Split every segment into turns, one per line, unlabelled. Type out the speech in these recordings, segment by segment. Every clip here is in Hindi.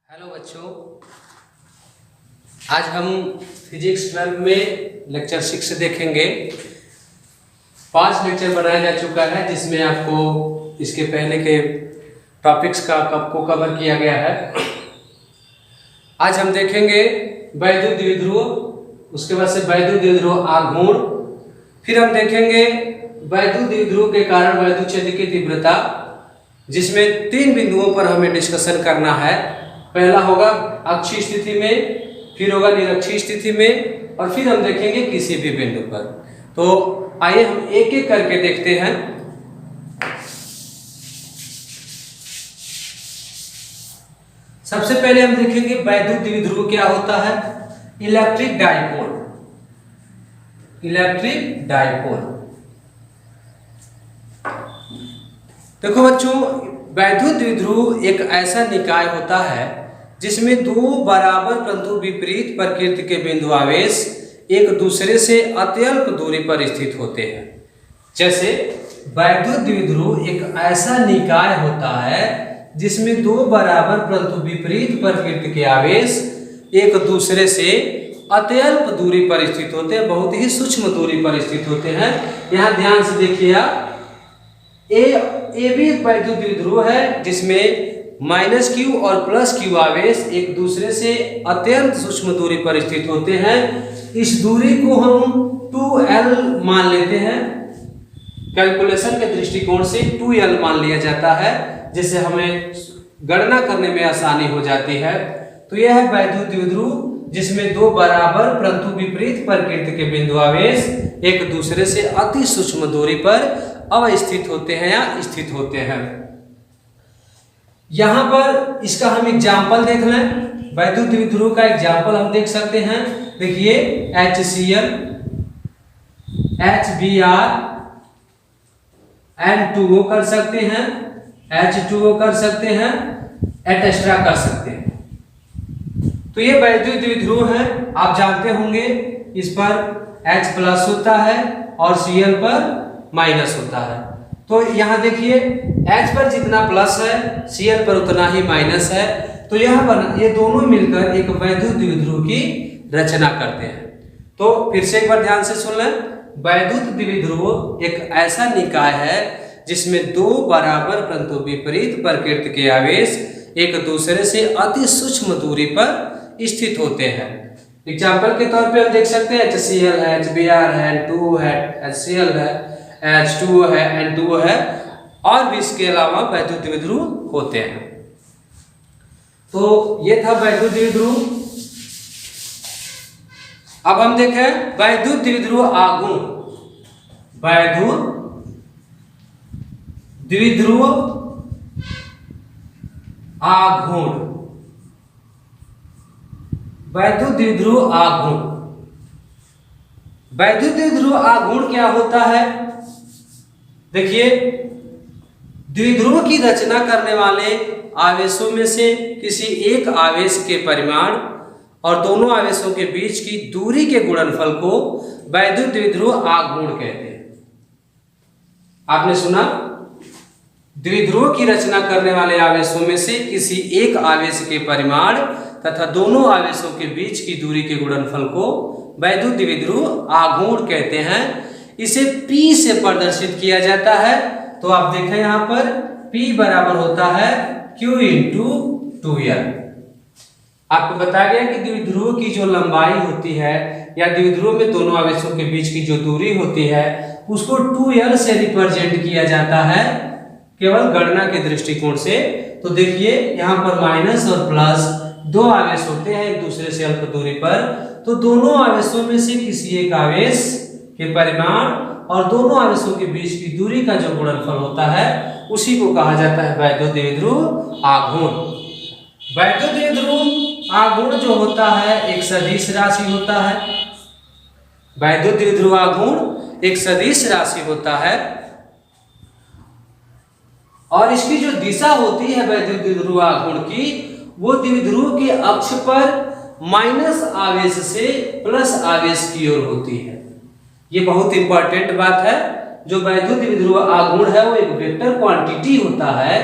हेलो बच्चों, आज हम फिजिक्स 12 में लेक्चर 6 देखेंगे। 5 लेक्चर बनाया जा चुका है जिसमें आपको इसके पहले के टॉपिक्स को कवर किया गया है। आज हम देखेंगे वैद्युत द्विध्रुव, उसके बाद से वैद्युत द्विध्रुव आघूर्ण, फिर हम देखेंगे वैद्युत द्विध्रुव के कारण वैद्युत क्षेत्र की तीव्रता, जिसमें 3 बिंदुओं पर हमें डिस्कशन करना है। पहला होगा अक्षीय स्थिति में, फिर होगा निरक्षीय स्थिति में, और फिर हम देखेंगे किसी भी बिंदु पर। तो आइए हम एक एक करके देखते हैं। सबसे पहले हम देखेंगे वैद्युत द्विध्रुव क्या होता है। Electric dipole. इलेक्ट्रिक डाइपोल, देखो बच्चों, वैद्युत द्विध्रुव एक ऐसा निकाय होता है जिसमें 2 बराबर परंतु विपरीत प्रकृति के बिंदु आवेश एक दूसरे से अत्यल्प दूरी पर स्थित होते हैं। जैसे वैद्युत द्विध्रुव एक ऐसा निकाय होता है जिसमें 2 बराबर परंतु विपरीत प्रकृति के आवेश एक दूसरे से अत्यल्प दूरी पर स्थित होते हैं, बहुत ही सूक्ष्म दूरी पर स्थित होते हैं। यहाँ ध्यान से देखिए, ए भी वैद्युत द्विध्रुव है जिसमें -q और +q आवेश एक दूसरे से अत्यंत सूक्ष्म दूरी पर स्थित होते हैं। इस दूरी को हम 2l मान लेते हैं। कैलकुलेशन के दृष्टिकोण से 2l मान लिया जाता है, जिससे हमें गणना करने में आसानी हो जाती है। तो यह है वैद्युत द्विध्रुव जिसमें 2 बराबर परंतु विपरीत प्रकृति के बिंदु आवेश एक दूसरे से अति सूक्ष्म दूरी पर अवस्थित होते हैं या स्थित होते हैं। यहां पर इसका हम एग्जाम्पल देख लें। वैद्युत द्विध्रुव का एग्जाम्पल हम देख सकते हैं। देखिए HCl, HBr, N2O कर सकते हैं, H2O कर सकते हैं, एटस्ट्रा कर सकते हैं। तो ये वैद्युत द्विध्रुव है। आप जानते होंगे इस पर H+ होता है और Cl पर माइनस होता है। तो यहाँ देखिए H पर जितना प्लस है Cl पर उतना ही माइनस है। तो ये दोनों मिलकर एक वैद्युत द्विध्रुव की रचना करते हैं। तो फिर से एक बार ध्यान से सुन लें। वैद्युत द्विध्रुव एक ऐसा निकाय है जिसमें 2 बराबर परंतु विपरीत प्रकृति के आवेश एक दूसरे से अति सूक्ष्म दूरी पर स्थित होते हैं। एग्जाम्पल के तौर पे हम देख सकते हैं HCl है, HBr है, N2O है, HCl है, H2O है, N2O है, और भी इसके अलावा वैद्युत द्विध्रुव होते हैं। तो ये था वैद्युत द्विध्रुव। अब हम देखें वैद्युत द्विध्रुव आघूर्ण। वैद्युत द्विध्रुव आघूर्ण। वैद्युत द्विध्रुव आघूर्ण। वैद्युत द्विध्रुव आघूर्ण क्या होता है? देखिए, द्विध्रुव की रचना करने वाले आवेशों में से किसी एक आवेश के परिमाण और दोनों आवेशों के बीच की दूरी के गुणनफल को वैद्युत द्विध्रुव आघूर्ण कहते हैं। आपने सुना, द्विध्रुव की रचना करने वाले आवेशों में से किसी एक आवेश के परिमाण तथा दोनों आवेशों के बीच की दूरी के गुणनफल को वैद्युत द्विध्रुव आघूर्ण कहते हैं। इसे P से प्रदर्शित किया जाता है। तो आप देखें यहाँ पर P बराबर होता है Q × 2l। आपको बताया गया कि द्विध्रुव की जो लंबाई होती है या द्विध्रुव में दोनों आवेशों के बीच की जो दूरी होती है उसको 2l से रिप्रेजेंट किया जाता है, केवल गणना के दृष्टिकोण से। तो देखिए यहाँ पर माइनस और प्लस 2 आवेश होते हैं एक दूसरे से अल्प दूरी पर। तो दोनों आवेशों में से किसी एक आवेश के परिमाण और दोनों आवेशों के बीच की दूरी का जो गुणनफल होता है उसी को कहा जाता है वैद्युत द्विध्रुव आघूर्ण। वैद्युत द्विध्रुव आघूर्ण जो होता है एक सदिश राशि होता है। वैद्युत द्विध्रुव आघूर्ण एक सदिश राशि होता है और इसकी जो दिशा होती है वैद्युत द्विध्रुव आघूर्ण की, वो द्विध्रुव के अक्ष पर माइनस आवेश से प्लस आवेश की ओर होती है। ये बहुत इंपॉर्टेंट बात है। जो वैद्युत द्विध्रुव आघूर्ण है वो एक वेक्टर क्वांटिटी होता है,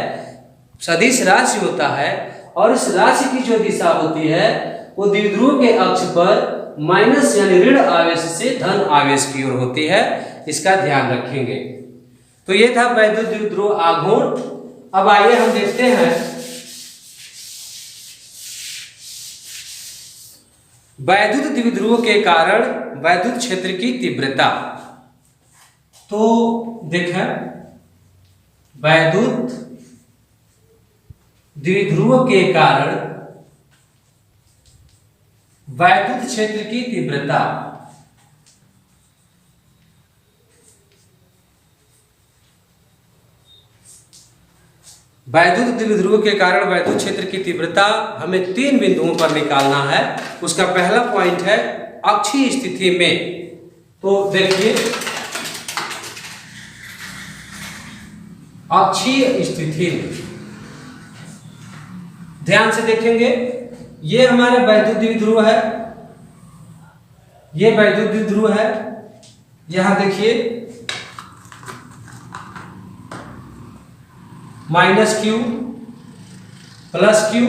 सदिश राशि होता है, और इस राशि की जो दिशा होती है वो द्विध्रुव के अक्ष पर माइनस यानी ऋण आवेश से धन आवेश की ओर होती है, इसका ध्यान रखेंगे। तो ये था वैद्युत द्विध्रुव आघूर्ण। अब आइए हम देखते हैं वैद्युत द्विध्रुव के कारण वैद्युत क्षेत्र की तीव्रता। तो देखें, वैद्युत द्विध्रुव के कारण वैद्युत क्षेत्र की तीव्रता। वैद्युत द्विध्रुव के कारण वैद्युत क्षेत्र की तीव्रता हमें 3 बिंदुओं पर निकालना है। उसका पहला पॉइंट है अक्षीय स्थिति में। तो देखिए, अक्षीय स्थिति में ध्यान से देखेंगे, ये हमारा वैद्युत द्विध्रुव है, ये वैद्युत द्विध्रुव है। यहां देखिए -q +q,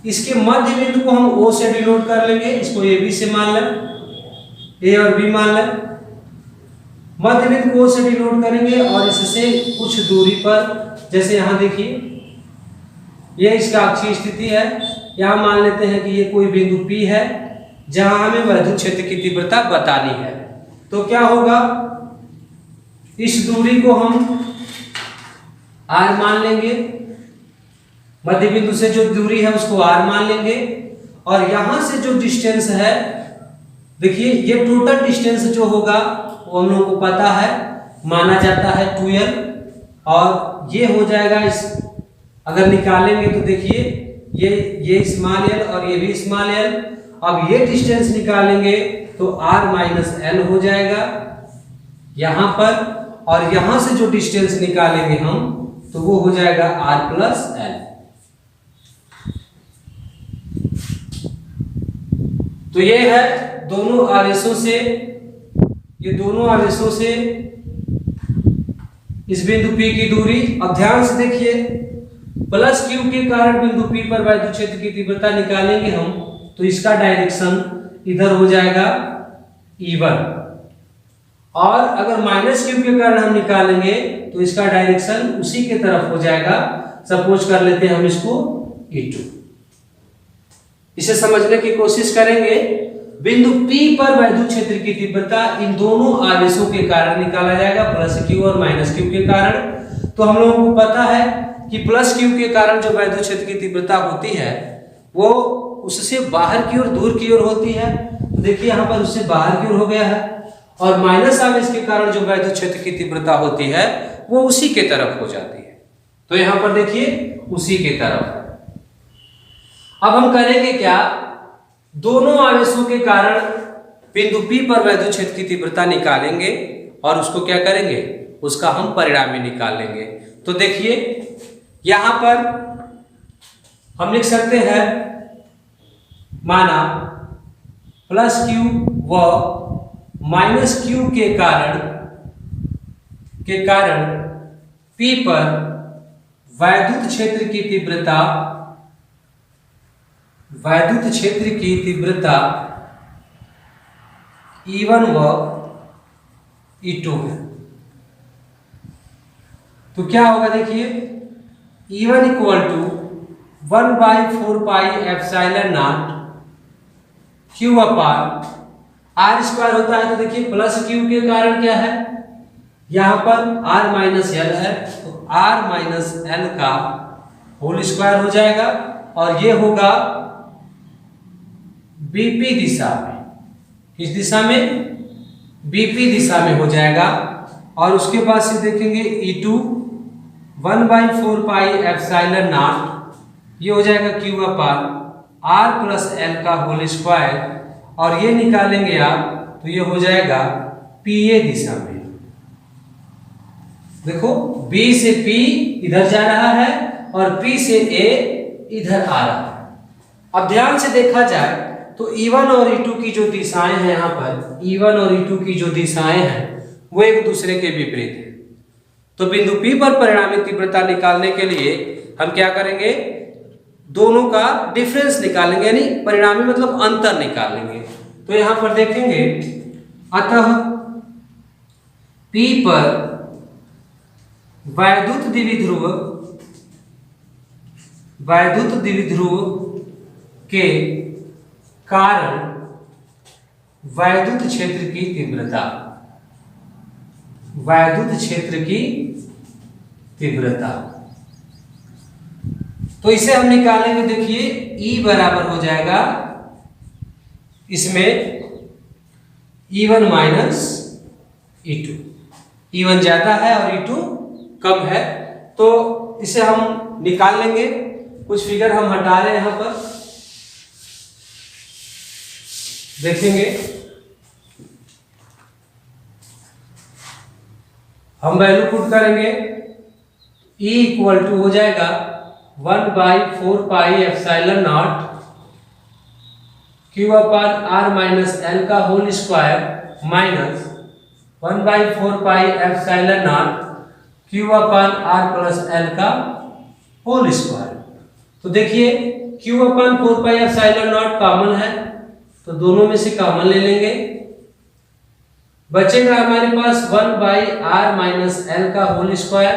इसके मध्य बिंदु को हम O से डिनोट कर लेंगे, इसको AB से मान लें, A और B मान लें। मध्य बिंदु को O से डिनोट करेंगे और इससे कुछ दूरी पर, जैसे यहां देखिए ये इसका अक्षीय स्थिति है, यहां मान लेते हैं कि ये कोई बिंदु P है जहां हमें वैद्युत क्षेत्र की तीव्रता बतानी है। तो क्या होगा, इस दूरी को हम R मान लेंगे, मध्य बिंदु से जो दूरी है उसको R मान लेंगे, और यहां से जो डिस्टेंस है, देखिए ये टोटल डिस्टेंस जो होगा वो हम लोगों को पता है, माना जाता है 2L, और ये हो जाएगा इस, अगर निकालेंगे तो देखिए ये स्मॉल l और ये भी स्मॉल l। अब ये डिस्टेंस निकालेंगे तो R माइनस L हो जाएगा यहां पर, और यहां से जो डिस्टेंस निकालेंगे हम तो वो हो जाएगा R प्लस L। तो ये है दोनों आवेशों से, ये दोनों आवेशों से इस बिंदु P की दूरी। अब ध्यान से देखिए, +q के कारण बिंदु P पर वैद्युत क्षेत्र की तीव्रता निकालेंगे हम, तो इसका डायरेक्शन इधर हो जाएगा E1, और अगर -q के कारण हम निकालेंगे तो इसका डायरेक्शन उसी के तरफ हो जाएगा। सपोज कर लेते हैं हम इसको E2। इसे समझने की कोशिश करेंगे। बिंदु P पर वैद्युत क्षेत्र की तीव्रता इन दोनों आवेशों के कारण निकाला जाएगा, +q और -q के कारण। तो हम लोगों को पता है कि +q के कारण जो वैद्युत क्षेत्र की तीव्रता होती है वो उससे बाहर की ओर, दूर की ओर होती है। तो देखिए यहाँ पर उससे बाहर की ओर हो गया है, और माइनस आवेश के कारण जो वैद्युत क्षेत्र की तीव्रता होती है वो उसी के तरफ हो जाती है। तो यहां पर देखिए उसी के तरफ। अब हम करेंगे क्या, दोनों आवेशों के कारण बिंदु P पर वैद्युत क्षेत्र की तीव्रता निकालेंगे और उसको क्या करेंगे, उसका हम परिणामी निकाल लेंगे। तो देखिए यहां पर हम लिख सकते हैं, माना +q व -q के कारण P पर वैद्युत क्षेत्र की तीव्रता E1 व E2 है। तो क्या होगा, देखिए E1 = 1/4πε0 q अपान r² होता है। तो देखिए +q के कारण क्या है, यहां पर r माइनस l है, तो r माइनस l का होल स्क्वायर हो जाएगा, और ये होगा BP दिशा में। किस दिशा में, BP दिशा में हो जाएगा। और उसके बाद से देखेंगे E2 1/4πε0, ये हो जाएगा q upon r plus l का होल स्क्वायर, और ये निकालेंगे आप तो ये हो जाएगा PA दिशा में। देखो B से P इधर जा रहा है और P से A इधर आ रहा है। अब ध्यान से देखा जाए तो E1 और E2 की जो दिशाएं हैं, यहाँ पर E1 और E2 की जो दिशाएं हैं वो एक दूसरे के विपरीत है। तो बिंदु P पर परिणामी तीव्रता निकालने के लिए हम क्या करेंगे, दोनों का डिफरेंस निकालेंगे, यानी परिणामी मतलब अंतर निकालेंगे। तो यहां पर देखेंगे, अतः P पर वैद्युत द्विध्रुव के कारण वैद्युत क्षेत्र की तीव्रता, तो इसे हम निकालेंगे। देखिए E बराबर हो जाएगा इसमें E1 माइनस E2, E1 ज्यादा है और E2 कम है, तो इसे हम निकाल लेंगे। कुछ फिगर हम हटा रहे हैं यहां पर, देखेंगे हम वैल्यू पुट करेंगे। E इक्वल टू हो जाएगा 1/4 pi epsilon naught Q upon R minus L का whole square minus 1/4 pi epsilon naught Q upon R plus L का होल स्क्वायर। तो देखिए Q upon 4 pi epsilon naught common है, तो दोनों में से कॉमन ले लेंगे। बचेगा हमारे पास 1/R माइनस L का होल स्क्वायर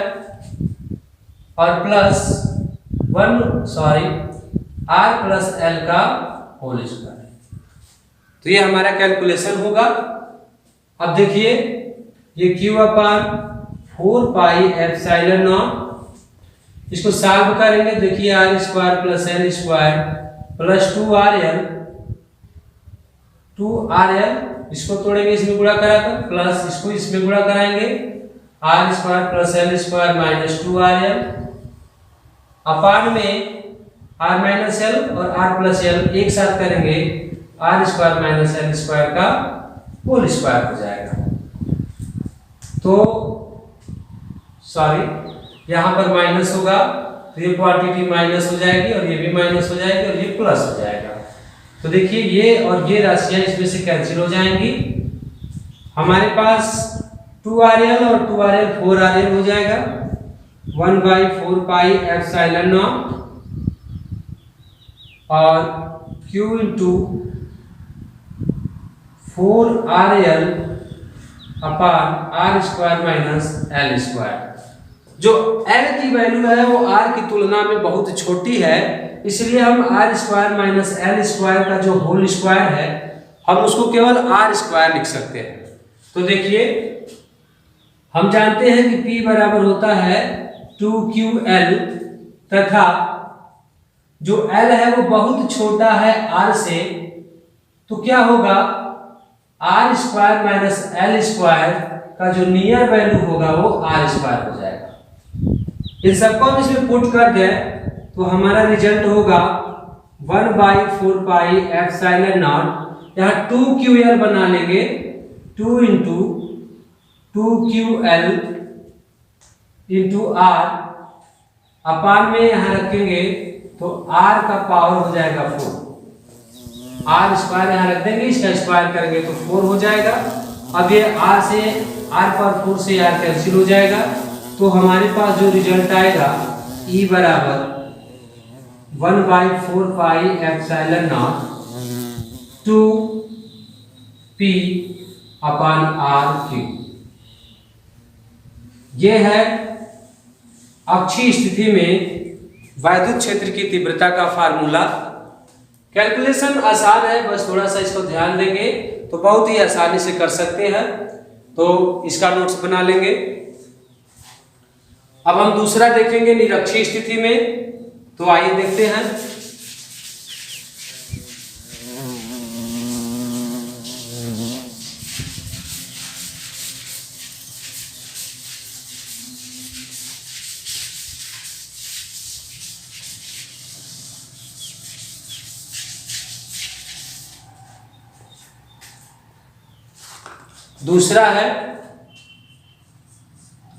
और प्लस R प्लस L का होल स्क्वायर। तो ये हमारा कैलकुलेशन होगा। अब देखिए ये Q upon 4 pi epsilon not, इसको सॉल्व करेंगे। देखिए R square plus L square plus 2RL, इसको तोड़ेंगे इसमें गुणा कराकर, प्लस इसको इसमें गुणा कराएंगे, R square plus L square minus 2RL अपान में R माइनस L और R प्लस L एक साथ करेंगे, R square minus L square का होल स्क्वायर हो जाएगा। तो यहां पर माइनस होगा, तो ये क्वांटिटी माइनस हो जाएगी और ये भी माइनस हो जाएगी और ये प्लस हो जाएगा। तो देखिए ये और ये राशियां इसमें से कैंसिल हो जाएंगी। हमारे पास 2RL और 2RL 4RL हो जाएगा। 1/4 पाई एप्सिलॉन नॉट और Q इंटू 4RL अपान R square minus L square. जो L की वैल्यू है वो R की तुलना में बहुत छोटी है, इसलिए हम R square minus L square का जो होल स्क्वायर है हम उसको केवल R स्क्वायर लिख सकते हैं। तो देखिए हम जानते हैं कि P बराबर होता है 2QL तथा जो L है वो बहुत छोटा है R से, तो क्या होगा R square minus L square का जो नियर वैल्यू होगा वो R स्क्वायर हो जाएगा। इन सबको हम इसमें पुट कर दें तो हमारा रिजल्ट होगा 1/4 पाई एप्सिलॉन नॉट, यहाँ 2QL बना लेंगे, 2 इंटू 2QL इंटू R अपान में यहाँ रखेंगे तो R का पावर हो जाएगा 4, R स्क्वायर यहाँ रख देंगे, इसका स्क्वायर करेंगे तो 4 हो जाएगा। अब ये R पर 4 से R कैंसिल हो जाएगा, तो हमारे पास जो रिजल्ट आएगा E बराबर 1/4 पाई एप्सिलॉन नॉट 2P अपान R3। ये है अक्षीय स्थिति में वैद्युत क्षेत्र की तीव्रता का फार्मूला। कैलकुलेशन आसान है, बस थोड़ा सा इसको ध्यान देंगे तो बहुत ही आसानी से कर सकते हैं। तो इसका नोट्स बना लेंगे। अब हम दूसरा देखेंगे निरक्षीय स्थिति में, तो आइए देखते हैं। दूसरा है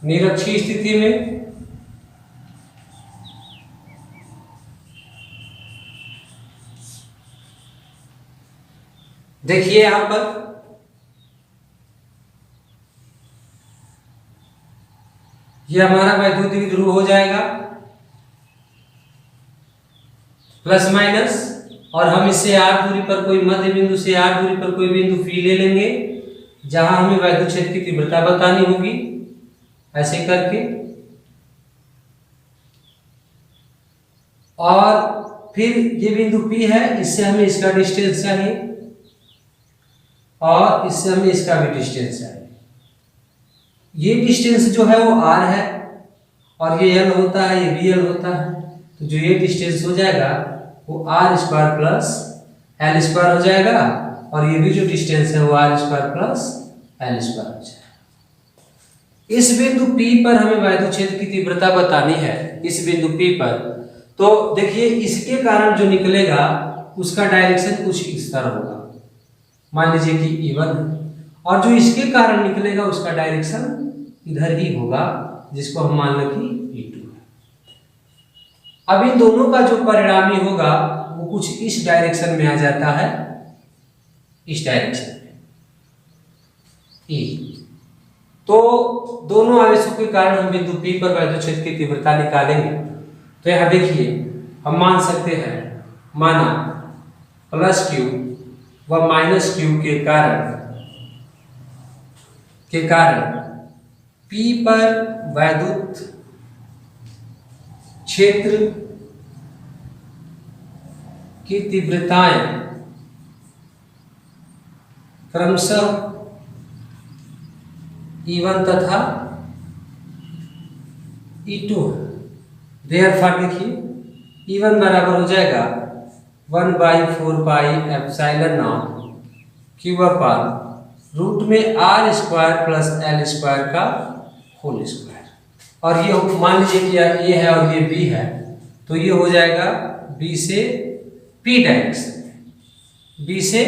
निरक्षीय स्थिति में देखिए यहां पर यह हमारा वैद्युत द्विध्रुव हो जाएगा। प्लस माइनस, और हम इससे r दूरी पर कोई मध्य बिंदु से r दूरी पर कोई बिंदु P ले लेंगे जहां हमें वैद्युत क्षेत्र की तीव्रता बतानी होगी, ऐसे करके। और फिर ये बिंदु P है, इससे हमें इसका डिस्टेंस चाहिए और इससे हमें इसका भी डिस्टेंस चाहिए। ये डिस्टेंस जो है वो r है और ये l होता है, ये भी l होता है, तो जो ये डिस्टेंस हो जाएगा वो r square plus l square हो जाएगा, और ये भी जो डिस्टेंस है वो r square plus l square हो जाएगा। इस बिंदु P पर हमें वैद्युत क्षेत्र की तीव्रता बतानी है, इस बिंदु P पर। तो देखिए इसके कारण जो निकलेगा उसका डायरेक्शन कुछ इस तरह होगा, मान लीजिए कि E1, और जो इसके कारण निकलेगा उसका डायरेक्शन इधर ही होगा, जिसको हम मान लें कि E2 है। अब इन दोनों का जो परिणामी होगा वो कुछ इस डायरेक्शन में आ जाता है, इस डायरेक्शन में E। तो दोनों आवेशों के कारण हम बिंदु P पर वैद्युत क्षेत्र की तीव्रता निकालेंगे। तो यहां देखिए हम मान सकते हैं, माना प्लस Q व माइनस Q के कारण P पर वैद्युत क्षेत्र की तीव्रताएं क्रमशः E1 तथा E2 है। देयरफॉर देखिए E1 बराबर हो जाएगा 1/4 pi epsilon naught Q upon root में r square plus l square का होल स्क्वायर, और ये मान लीजिए कि ये है और ये B है, तो ये हो जाएगा B से P डायरेक्शन, B से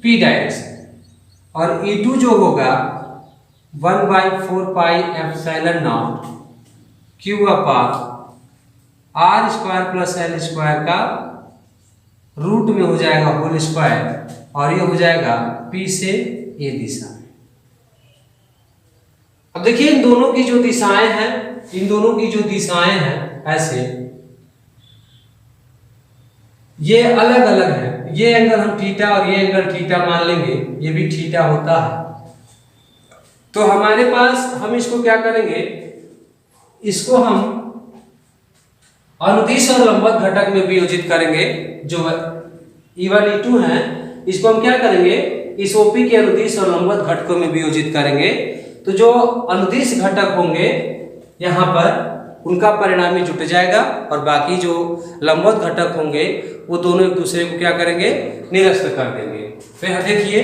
P डायरेक्शन, और E2 जो होगा 1/4 pi epsilon naught Q upon r square plus l square का रूट में हो जाएगा होल स्क्वायर, और ये हो जाएगा P से A दिशा में। अब देखिए इन दोनों की जो दिशाएं हैं, इन दोनों की जो दिशाएं हैं ऐसे, ये अलग अलग है। ये एंगल हम थीटा और ये एंगल थीटा मान लेंगे, ये भी थीटा होता है। तो हमारे पास हम इसको क्या करेंगे, इसको हम अनुदिश और लंबवत घटक में वियोजित करेंगे। जो E1 E2 है इसको हम क्या करेंगे, इस OP के अनुदिश और लंबवत घटकों में वियोजित करेंगे। तो जो अनुदिश घटक होंगे यहाँ पर उनका परिणामी जुट जाएगा, और बाकी जो लंबवत घटक होंगे वो दोनों एक दूसरे को क्या करेंगे, निरस्त कर देंगे। तो यहाँ देखिए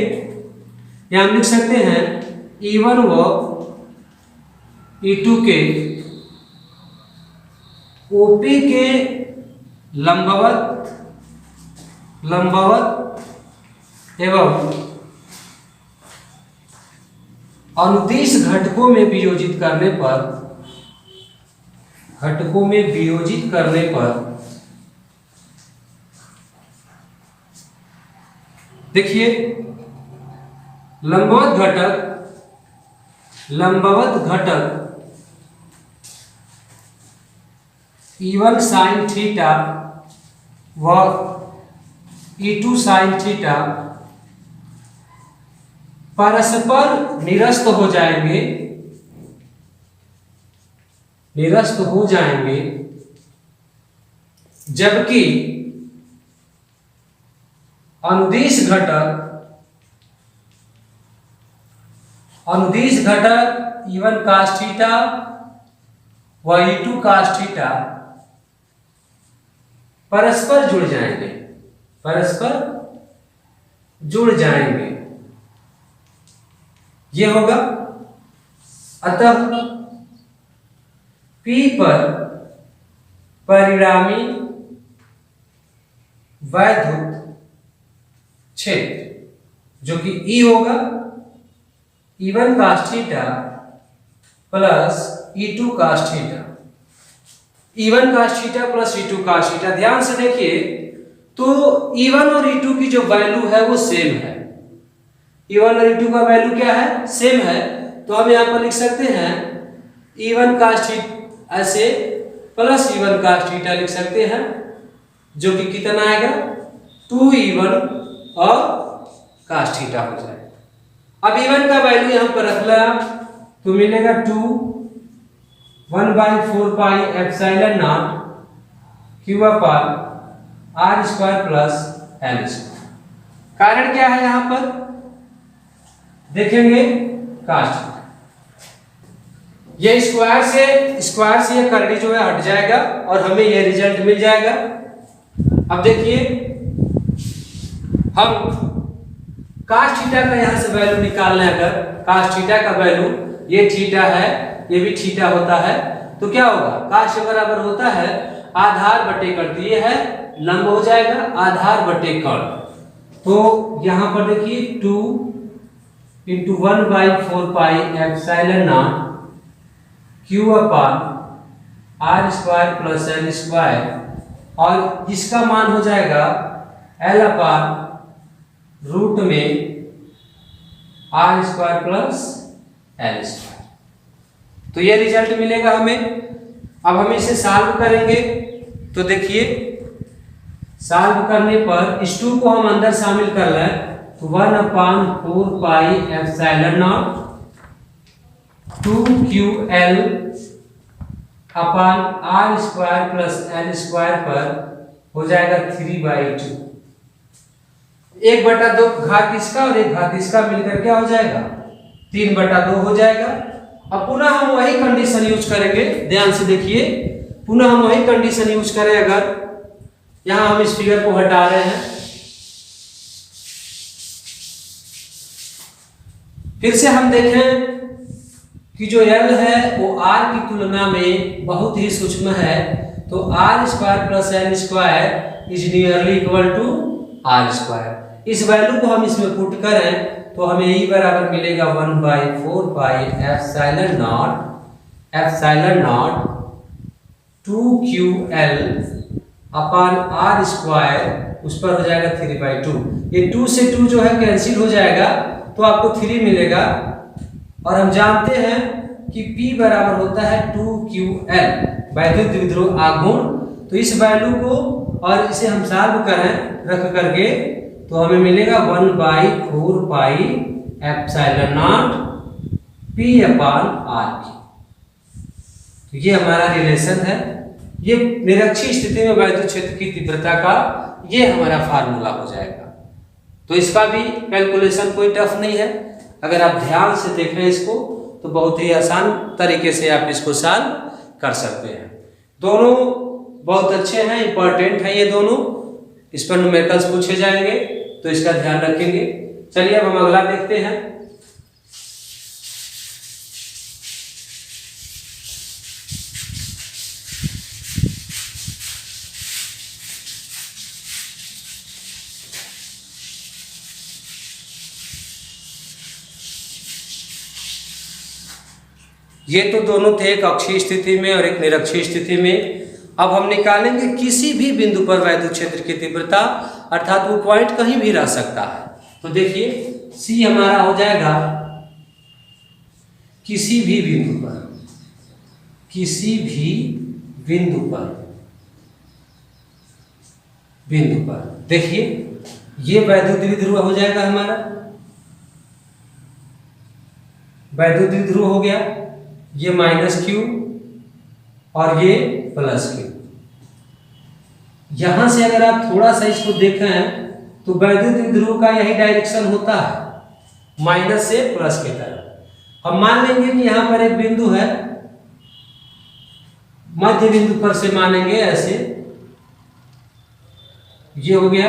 यहाँ हम लिख सकते हैं E1 व E2 के OP के लंबवत एवं अनुदिश घटकों में वियोजित करने पर देखिए लंबवत घटक E1 साइन थीटा व E2 साइन थीटा परस्पर निरस्त हो जाएंगे, जबकि अनुदिश घटक E1 cos थीटा व E2 cos थीटा परस्पर जुड़ जाएंगे, ये होगा। अतः P पर परिणामी वैद्युत क्षेत्र जो कि E होगा E1 cos theta plus E2 cos theta, E1 cos theta plus E2 cos theta. ध्यान से देखिए तो E1 और E2 की जो वैल्यू है वो सेम है। E1 और E2 का वैल्यू क्या है, सेम है। तो हम यहाँ पर लिख सकते हैं E1 cos थीटा ऐसे प्लस E1 cos थीटा लिख सकते हैं, जो कि कितना आएगा 2E1 और cos थीटा हो जाएगा। अब E1 का वैल्यू यहाँ पर रख ला तो मिलेगा 1/4 pi epsilon naught Q upon R square plus L square. कारण क्या है यहाँ पर देखेंगे cos थीटा, ये स्क्वायर से ये कर्ली जो है हट जाएगा और हमें ये रिजल्ट मिल जाएगा। अब देखिए हम cos थीटा का यहाँ से वैल्यू निकालना है, अगर cos थीटा का वैल्यू ये थीटा है ये भी थीटा होता है तो क्या होगा cos बराबर होता है आधार बटे कर्ण, तो ये है लंब हो जाएगा आधार बटे कर्ण। तो यहाँ पर देखिए 2 × 1/4 pi epsilon naught Q upon R square plus L square, और इसका मान हो जाएगा L अपान रूट में R square plus L square. तो ये रिजल्ट मिलेगा हमें। अब हम इसे सॉल्व करेंगे तो देखिए सॉल्व करने पर इस 2 को हम अंदर शामिल कर लें तो 1/4 pi epsilon not 2QL upon R square plus L square पर हो जाएगा 3/2। 1/2 घात इसका और 1 घात इसका मिलकर क्या हो जाएगा 3/2 हो जाएगा। अब पुनः हम वही कंडीशन यूज करेंगे, ध्यान से देखिए पुनः हम वही कंडीशन यूज करें। अगर यहां हम इस फिगर को हटा रहे हैं, फिर से हम देखें कि जो L है वो R की तुलना में बहुत ही सूक्ष्म है, तो R square plus L square is nearly equal to R square. इस वैल्यू को हम इसमें पुट करें तो हमें E बराबर मिलेगा 1/4 pi epsilon not 2QL upon R square, उस पर हो जाएगा 3/2। ये 2 से 2 जो है कैंसिल हो जाएगा तो आपको 3 मिलेगा। और हम जानते हैं कि P बराबर होता है 2QL वैद्युत द्विध्रुव आघूर्ण। तो इस वैल्यू को और इसे हम सॉल्व करें रख करके तो हमें मिलेगा 1/4 पाई एप्सिलॉन नॉट P अपान R। तो ये हमारा रिलेशन है, ये निरक्षीय स्थिति में वैद्युत क्षेत्र की तीव्रता का ये हमारा फार्मूला हो जाएगा। तो इसका भी कैलकुलेशन कोई टफ नहीं है, अगर आप ध्यान से देख रहे हैं इसको तो बहुत ही आसान तरीके से आप इसको सॉल्व कर सकते हैं। दोनों बहुत अच्छे हैं, इंपॉर्टेंट हैं ये दोनों, इस पर न्यूमेरिकल्स पूछे जाएंगे तो इसका ध्यान रखेंगे। चलिए अब हम अगला देखते हैं। ये तो दोनों थे एक अक्षीय स्थिति में और एक निरक्षीय स्थिति में। अब हम निकालेंगे किसी भी बिंदु पर वैद्युत क्षेत्र की तीव्रता, अर्थात वो पॉइंट कहीं भी रह सकता है। तो देखिए C हमारा हो जाएगा किसी भी बिंदु पर देखिए ये वैद्युत द्विध्रुव हो जाएगा हमारा, वैद्युत द्विध्रुव हो गया, ये -Q और ये +Q। यहां से अगर आप थोड़ा सा इसको देखें तो वैद्युत द्विध्रुव का यही डायरेक्शन होता है माइनस से प्लस की तरफ। हम मान लेंगे कि यहां पर एक बिंदु है, मध्य बिंदु पर से मानेंगे ऐसे, ये हो गया,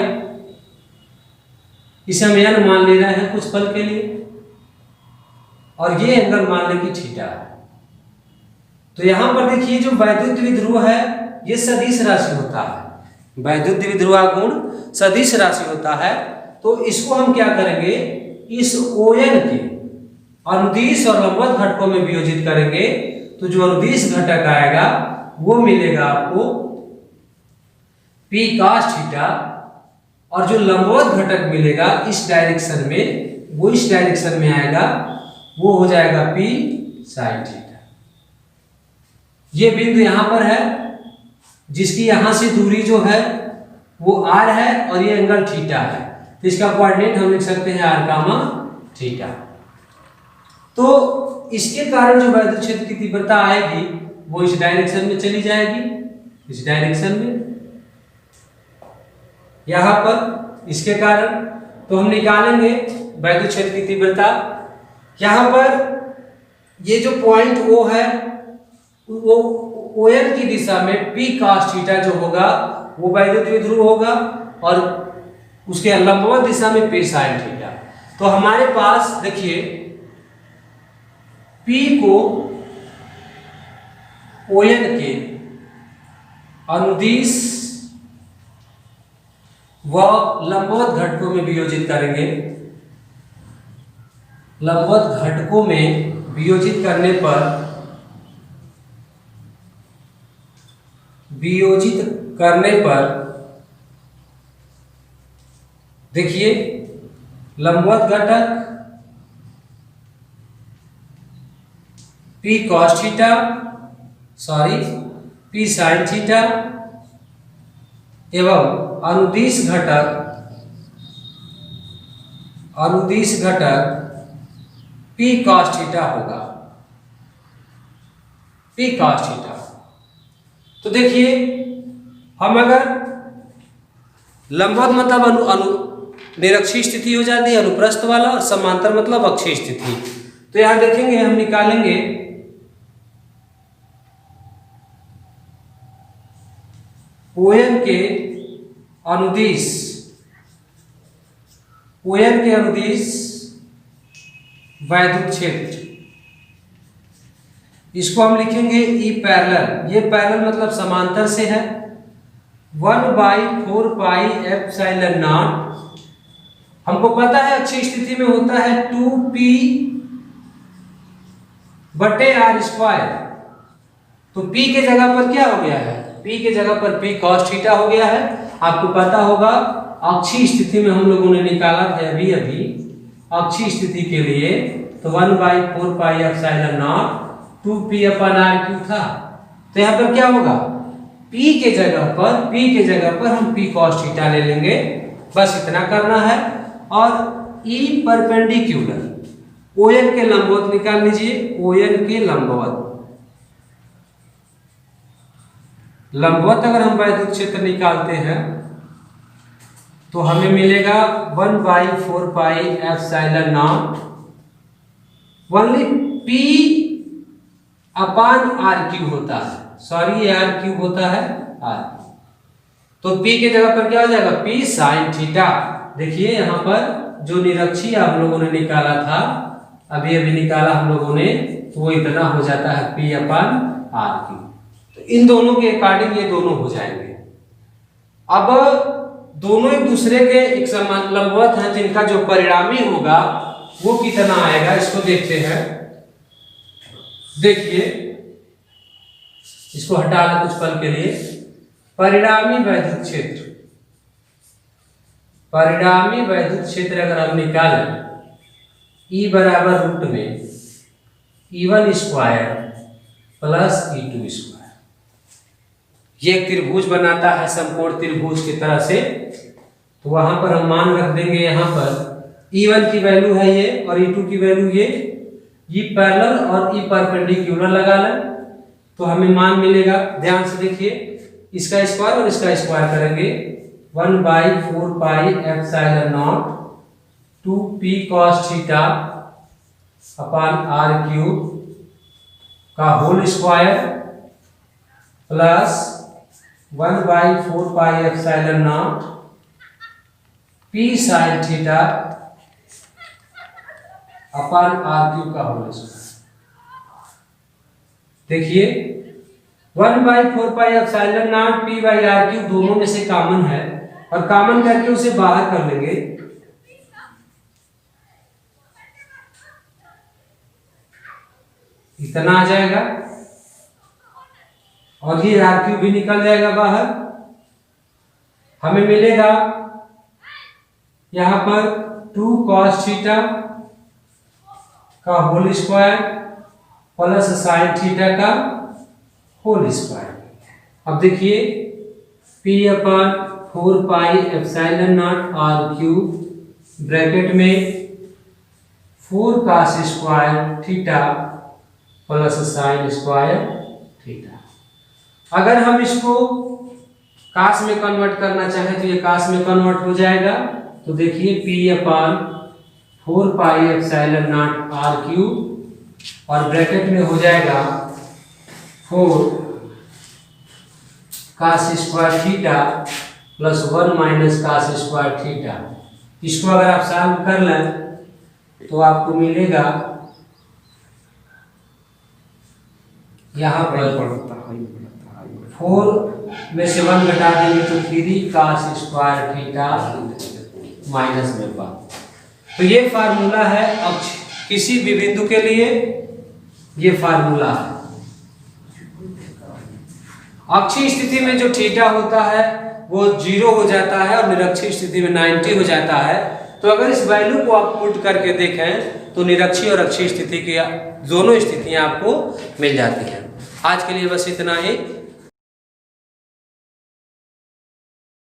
इसे हम n मान ले रहे हैं कुछ पल के लिए, और ये एंगल मान लें कि थीटा है। तो यहां पर देखिए जो वैद्युत द्विध्रुव है ये सदिश राशि होता है, वैद्युत द्विध्रुवाघूर्ण सदिश राशि होता है। तो इसको हम क्या करेंगे, इस ON के अनुदिश और लंबवत घटकों में वियोजित करेंगे, तो जो अनुदिश घटक आएगा वो मिलेगा आपको P cos थीटा, और जो लंबवत घटक मिलेगा इस डायरेक्शन में, वो इस डायरेक्शन में आएगा, वो हो जाएगा P sin थीटा। ये बिंदु यहां पर है जिसकी यहां से दूरी जो है वो r है और ये एंगल थीटा है, तो इसका कोऑर्डिनेट हम लिख सकते हैं r कामा थीटा। तो इसके कारण जो वैद्युत क्षेत्र की तीव्रता आएगी वो इस डायरेक्शन में चली जाएगी, इस डायरेक्शन में यहां पर इसके कारण। तो हम निकालेंगे वैद्युत क्षेत्र की तीव्रता। यहां पर ये जो पॉइंट O है वो ON की दिशा में P cos थीटा जो होगा वो वैद्युत द्विध्रुव होगा और उसके लंबवत दिशा में P sin थीटा। तो हमारे पास देखिए P को ON के अनुदिश व लंबवत घटकों में वियोजित करेंगे। लंबवत घटकों में वियोजित करने पर देखिए लंबवत घटक P cos theta P sin theta एवं अनुदिश घटक P cos थीटा होगा, P cos थीटा। तो देखिए हम अगर लंबवत मतलब निरक्षीय स्थिति हो जाती है अनुप्रस्थ वाला, और समांतर मतलब अक्षीय स्थिति। तो यहां देखेंगे हम निकालेंगे ON के अनुदिश वैद्युत क्षेत्र, इसको हम लिखेंगे E पैरेलल। ये पैरेलल मतलब समांतर से है 1/4 पाई एप्सिलॉन नॉट। हमको पता है अक्षीय स्थिति में होता है 2p बटे r स्क्वायर। तो p के जगह पर क्या हो गया है, p के जगह पर P cos थीटा हो गया है। आपको पता होगा अक्षीय स्थिति में हम लोगों ने निकाला था अभी अक्षीय स्थिति के लिए, तो 1/4 पाई एप्सिलॉन नॉट 2p अपन r क्यूब था। तो यहाँ पर क्या होगा P के जगह पर हम P cos थीटा ले लेंगे, बस इतना करना है। और E परपेंडिकुलर ON के लंबवत निकाल लीजिए, ON के लंबवत अगर हम वैद्युत क्षेत्र निकालते हैं तो हमें मिलेगा 1/4 pi epsilon not only P upon r cube होता है, ये r क्यूब होता है r। तो P के जगह पर क्या हो जाएगा P sin थीटा। देखिए यहाँ पर जो निरक्षीय हम लोगों ने निकाला था अभी निकाला हम लोगों ने, तो वो इतना हो जाता है P अपान r क्यूब। तो इन दोनों के अकॉर्डिंग ये दोनों हो जाएंगे। अब दोनों एक दूसरे के एक समान लंबवत हैं, जिनका जो परिणामी होगा वो कितना आएगा इसको देखते हैं। देखिए इसको हटा लो कुछ पल के लिए। परिणामी वैद्युत क्षेत्र अगर हम निकालें E बराबर रूट में E1 square plus E2 square, ये एक त्रिभुज बनाता है समकोण त्रिभुज की तरह से। तो वहां पर हम मान रख देंगे, यहाँ पर E1 की वैल्यू है ये और E2 की वैल्यू ये। E पैरेलल और E परपेंडिकुलर लगा लें तो हमें मान मिलेगा। ध्यान से देखिए, इसका स्क्वायर और इसका स्क्वायर करेंगे 1/4 pi epsilon naught 2p cos theta upon r cube का whole square plus 1/4 pi epsilon naught p sin theta upon r cube का होल स्क्वायर। देखिए 1/4 pi epsilon naught p by r cube दोनों में से कॉमन है और कॉमन करके उसे बाहर कर लेंगे। इतना आ जाएगा और ये r क्यूब भी निकल जाएगा बाहर। हमें मिलेगा यहां पर 2 cos थीटा का whole square plus sin theta का होल स्क्वायर। अब देखिए p upon 4 pi epsilon naught R cube bracket में 4 cos square theta plus sine square theta. अगर हम इसको कास में कन्वर्ट करना चाहें तो ये कास में कन्वर्ट हो जाएगा। तो देखिए P/4 pi epsilon naught R cube और ब्रैकेट में हो जाएगा 4 cos square theta plus 1 minus cos square theta. इसको अगर आप सॉल्व कर लें तो आपको मिलेगा यहाँ पर 4 में से 1 घटा देंगे तो 3 cos स्क्वायर थीटा माइनस में 1। तो ये फार्मूला है अक्ष किसी भी बिंदु के लिए, ये फार्मूला है। अक्षीय स्थिति में जो थीटा होता है वो 0 हो जाता है और निरक्षीय स्थिति में 90 हो जाता है। तो अगर इस वैल्यू को आप पुट करके देखें तो निरक्षीय और अक्षीय स्थिति की दोनों स्थितियां आपको मिल जाती हैं। आज के लिए बस इतना ही।